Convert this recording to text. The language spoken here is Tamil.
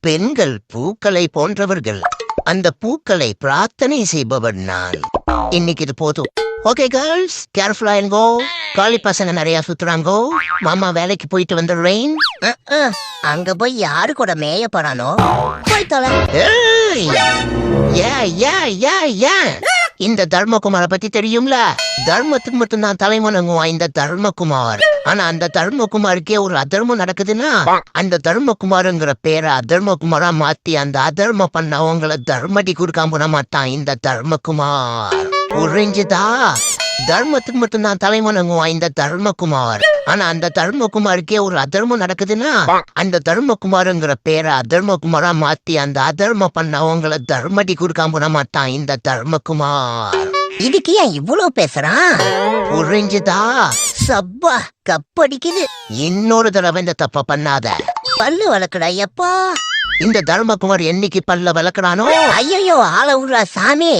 பெண்கள் பூக்களை போன்றவர்கள். அந்த பூக்களை பிரார்த்தனை செய்பவர் நான். இன்னைக்கு இது போதும். ஓகே கேர்ள்ஸ், கேர்ஃபுல்லா இருங்கோ. காலி பசங்க நிறைய சுத்துறாங்கோ. மாமா வேலைக்கு போயிட்டு வந்துடுறேன். அங்க போய் யாரு கூட மேய போறானோ போய் தொலை. ஏய், இந்த தர்மகுமார பத்தி தெரியும்ல? தர்மத்துக்கு மட்டும் தான் தலைவணங்குவான் இந்த தர்மகுமார். ஆனா அந்த தர்மகுமாருக்கே ஒரு அதர்மம் நடக்குதுன்னா அந்த தர்மகுமாருங்கிற பேரை அதர்மகுமாரா மாத்தி அந்த அதர்மம் பண்ணவங்களை தர்மடி கொடுக்காம விட மாட்டான் இந்த தர்மகுமார். புரிஞ்சுதா? தர்மத்துக்கு மட்டும் தான் தலைவணங்குவான் இந்த தர்மகுமார். ஆனா அந்த தர்மகுமாருக்கே ஒரு அதர்மம் நடக்குதுன்னா அந்த தர்மகுமாருங்கிற பேரை அதர்மகுமாரா மாத்தி அந்த அதர்மம் பண்ணவங்களை தர்மடி கொடுக்காம விட மாட்டான் இந்த தர்மகுமார். இதுக்கு ஏன் இவ்வளவு பேசுறான்? புரிஞ்சுதா? சப்பா கப்படிக்குது. இன்னொரு தடவை இந்த தப்ப பண்ணாத. பல்லு வளர்க்கடா எப்பா. இந்த தர்மகுமார் என்னைக்கு பல்ல விளக்குறானோ ஐயோ ஆள விடுறா சாமி.